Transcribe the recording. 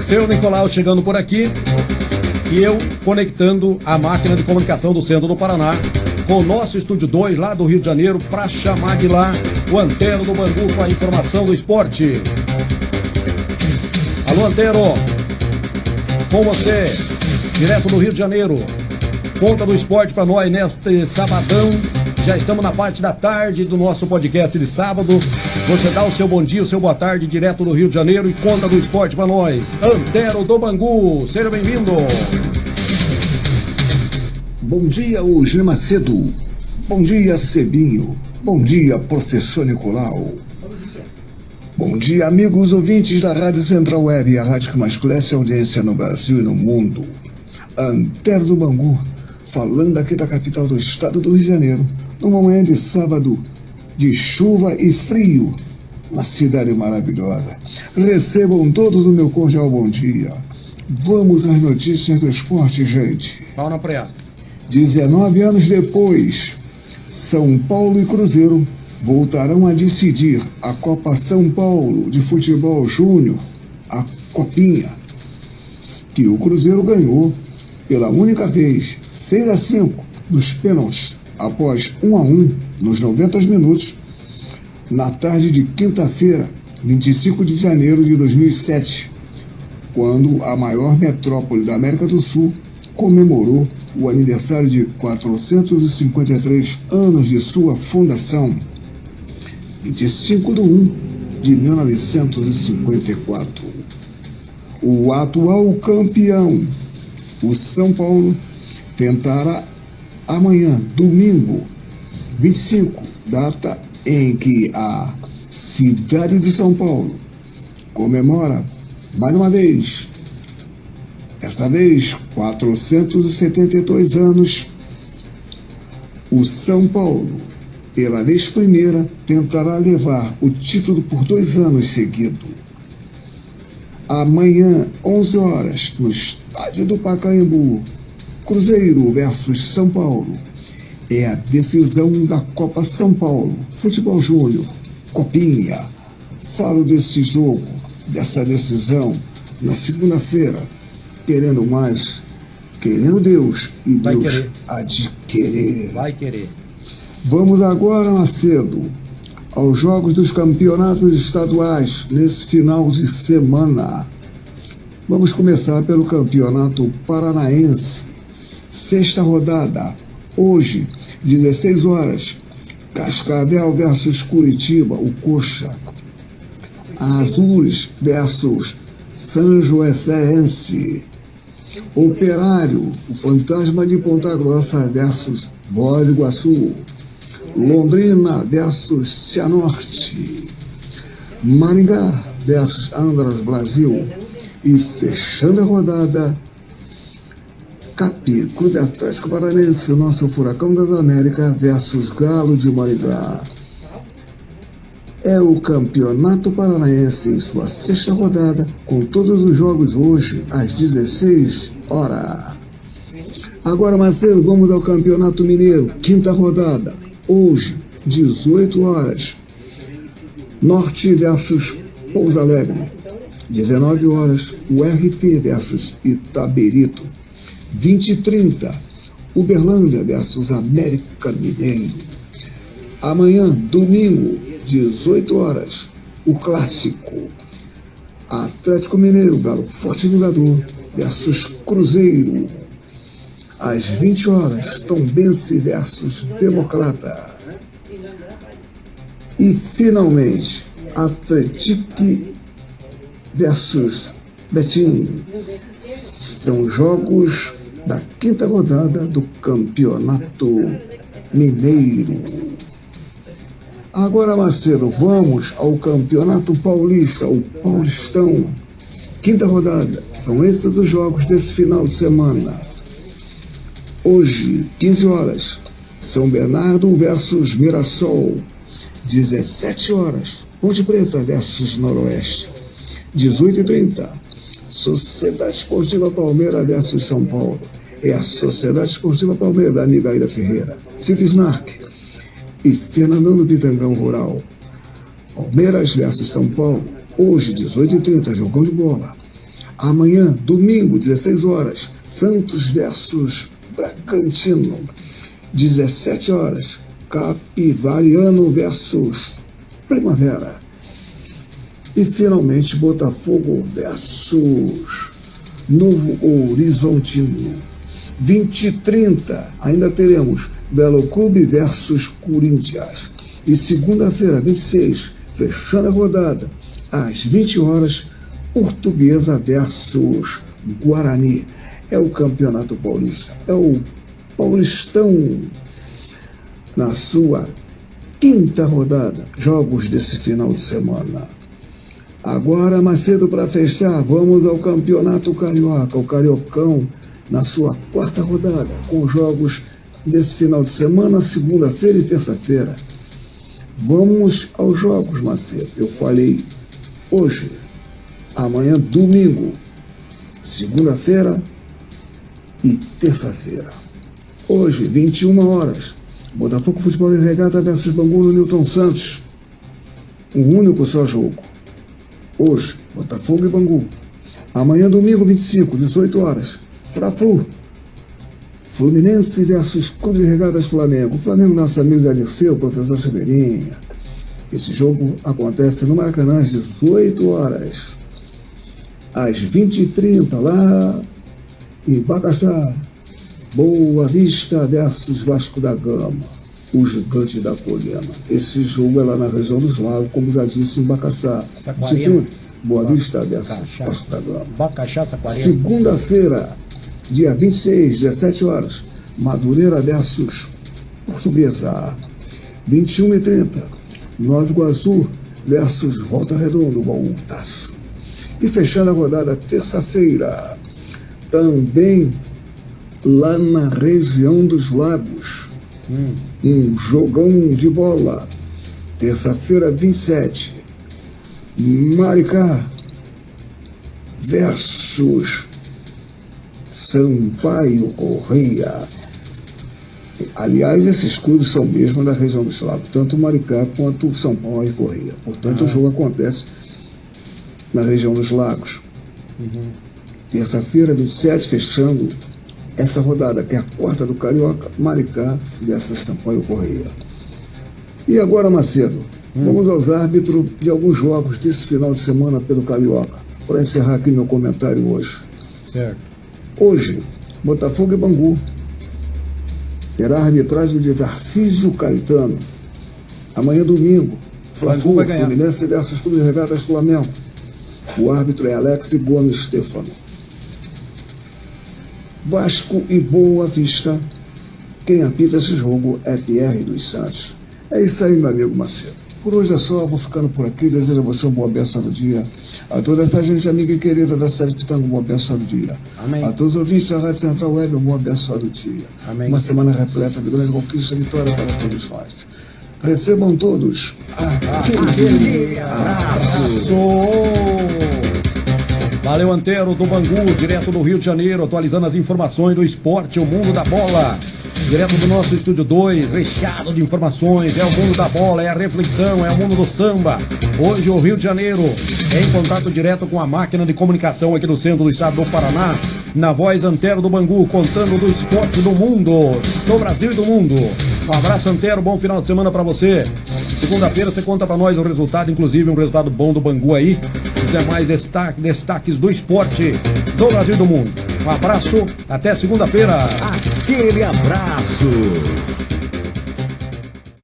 Seu Nicolau chegando por aqui e eu conectando a máquina de comunicação do centro do Paraná com o nosso estúdio 2 lá do Rio de Janeiro para chamar de lá o Antero do Bangu com a informação do esporte. Alô, Antero, com você, direto do Rio de Janeiro. Conta do esporte para nós neste sabadão. Já estamos na parte da tarde do nosso podcast de sábado. Você dá o seu bom dia, o seu boa tarde direto do Rio de Janeiro e conta do esporte para nós. Antero do Bangu, seja bem-vindo. Bom dia, Eugênio Macedo. Bom dia, Sebinho. Bom dia, professor Nicolau. Bom dia, amigos ouvintes da Rádio Central Web, a rádio que mais cresce a audiência no Brasil e no mundo. Antero do Bangu, falando aqui da capital do estado do Rio de Janeiro, numa manhã de sábado de chuva e frio, uma cidade maravilhosa. Recebam todos o meu cordial bom dia. Vamos às notícias do esporte, gente. Vamos na praia. 19 anos depois, São Paulo e Cruzeiro voltarão a decidir a Copa São Paulo de Futebol Júnior, a Copinha, que o Cruzeiro ganhou pela única vez 6-5 nos pênaltis, após 1-1 nos 90 minutos, na tarde de quinta-feira, 25 de janeiro de 2007, quando a maior metrópole da América do Sul comemorou o aniversário de 453 anos de sua fundação, 25/1 de 1954. O atual campeão, o São Paulo, tentará amanhã, domingo, 25, data em que a cidade de São Paulo comemora, mais uma vez, dessa vez, 472 anos, o São Paulo, pela vez primeira, tentará levar o título por 2 anos seguidos. Amanhã, 11 horas, no estádio do Pacaembu, Cruzeiro versus São Paulo. É a decisão da Copa São Paulo, Futebol Júnior, Copinha. Falo desse jogo, dessa decisão, na segunda-feira, querendo mais, querendo Deus, e Deus há de querer. Vai querer. Vamos agora, Macedo, aos jogos dos campeonatos estaduais nesse final de semana. Vamos começar pelo Campeonato Paranaense. Sexta rodada, hoje, 16 horas, Cascavel versus Curitiba, o Coxa. Azules versus São Joséense. Operário, o Fantasma de Ponta Grossa versus Foz do Iguaçu. Londrina versus Cianorte. Maringá versus Andras Brasil. E fechando a rodada, Capi, Clube Atlético Paranaense, o nosso Furacão das Américas versus Galo de Maringá. É o Campeonato Paranaense em sua sexta rodada, com todos os jogos hoje às 16 horas. Agora, Marcelo, vamos ao Campeonato Mineiro, quinta rodada, hoje, 18 horas. Norte versus Pouso Alegre. 19 horas, o RT versus Itaberito. 20h30, Uberlândia versus América Mineiro. Amanhã, domingo, 18 horas, o clássico. Atlético Mineiro, Galo Forte Jogador versus Cruzeiro. Às 20 horas, Tombense versus Democrata. E, finalmente, Atlético versus Betim. São jogos da quinta rodada do Campeonato Mineiro. Agora, Macedo, vamos ao Campeonato Paulista, o Paulistão. Quinta rodada. São esses os jogos desse final de semana. Hoje, 15 horas, São Bernardo versus Mirassol. 17 horas, Ponte Preta versus Noroeste. 18h30, Sociedade Esportiva Palmeiras versus São Paulo. É a Sociedade Esportiva Palmeiras, da amiga Aida Ferreira, Civisnarc e Fernando Pitangão Rural. Palmeiras versus São Paulo, hoje, 18h30, jogão de bola. Amanhã, domingo, 16 horas, Santos versus Bragantino. 17 horas, Capivariano versus Primavera. E finalmente, Botafogo versus Novo Horizontino. 20 e 30, ainda teremos Belo Clube versus Corinthians. E segunda-feira, 26, fechando a rodada, às 20 horas, Portuguesa versus Guarani. É o Campeonato Paulista, é o Paulistão na sua quinta rodada, jogos desse final de semana. Agora, Macedo, para fechar, vamos ao Campeonato Carioca, o Cariocão, na sua quarta rodada, com jogos desse final de semana, segunda-feira e terça-feira. Vamos aos jogos, Macedo. Eu falei hoje, amanhã, domingo, segunda-feira e terça-feira. Hoje, 21 horas, Botafogo Futebol e Regata versus Bangu no Newton Santos. Um único só jogo. Hoje, Botafogo e Bangu. Amanhã, domingo, 25, 18 horas, Fla-Flu. Fluminense versus Clube de Regatas Flamengo. O Flamengo, nosso amigo Zé Dirceu, o professor Silveirinha. Esse jogo acontece no Maracanã às 18 horas. Às 20h30, lá em Bacaxá, Boa Vista versus Vasco da Gama, o gigante da colina. Esse jogo é lá na região dos Lagos, como já disse, em Bacaxá. Boa Vista versus Vasco da Gama. Bacaxá, Saquarema. Segunda-feira, dia 26, 17 horas, Madureira versus Portuguesa. 21h30, Nova Iguaçu versus Volta Redonda, Voltaço. E fechando a rodada, terça-feira, também lá na região dos Lagos, um jogão de bola. Terça-feira, 27, Maricá versus Sampaio Correia. Aliás, esses clubes são mesmo da região dos Lagos, tanto Maricá quanto Sampaio Correia. Portanto, o jogo acontece na região dos Lagos. Terça-feira, 27, fechando essa rodada, que é a quarta do Carioca, Maricá versus Sampaio Correia. E agora, Macedo, vamos aos árbitros de alguns jogos desse final de semana pelo Carioca, para encerrar aqui meu comentário hoje. Certo. Hoje, Botafogo e Bangu. Terá a arbitragem de Tarcísio Caetano. Amanhã, domingo, Fla-Flu, Fluminense versus Clube de Regatas Flamengo. O árbitro é Alex Gomes Stefano. Vasco e Boa Vista. Quem apita esse jogo é Pierre dos Santos. É isso aí, meu amigo Macedo. Por hoje é só, eu vou ficando por aqui. Desejo a você um bom abençoado dia. A toda essa gente amiga e querida da cidade de Pitanga, um bom abençoado dia. Amém. A todos os ouvintes da Rádio Central Web, um bom abençoado dia. Amém. Uma semana repleta de grande conquista e vitória para todos nós. Recebam todos aquele abraço. Valeu, Antero do Bangu, direto do Rio de Janeiro, atualizando as informações do esporte, o mundo da bola. Direto do nosso Estúdio 2, recheado de informações, é o mundo da bola, é a reflexão, é o mundo do samba. Hoje o Rio de Janeiro é em contato direto com a máquina de comunicação aqui no centro do estado do Paraná, na voz Antero do Bangu, contando do esporte do mundo, do Brasil e do mundo. Um abraço, Antero, bom final de semana pra você. Segunda-feira você conta pra nós o resultado, inclusive um resultado bom do Bangu aí, os demais destaques do esporte do Brasil e do mundo. Um abraço, até segunda-feira. Aquele abraço.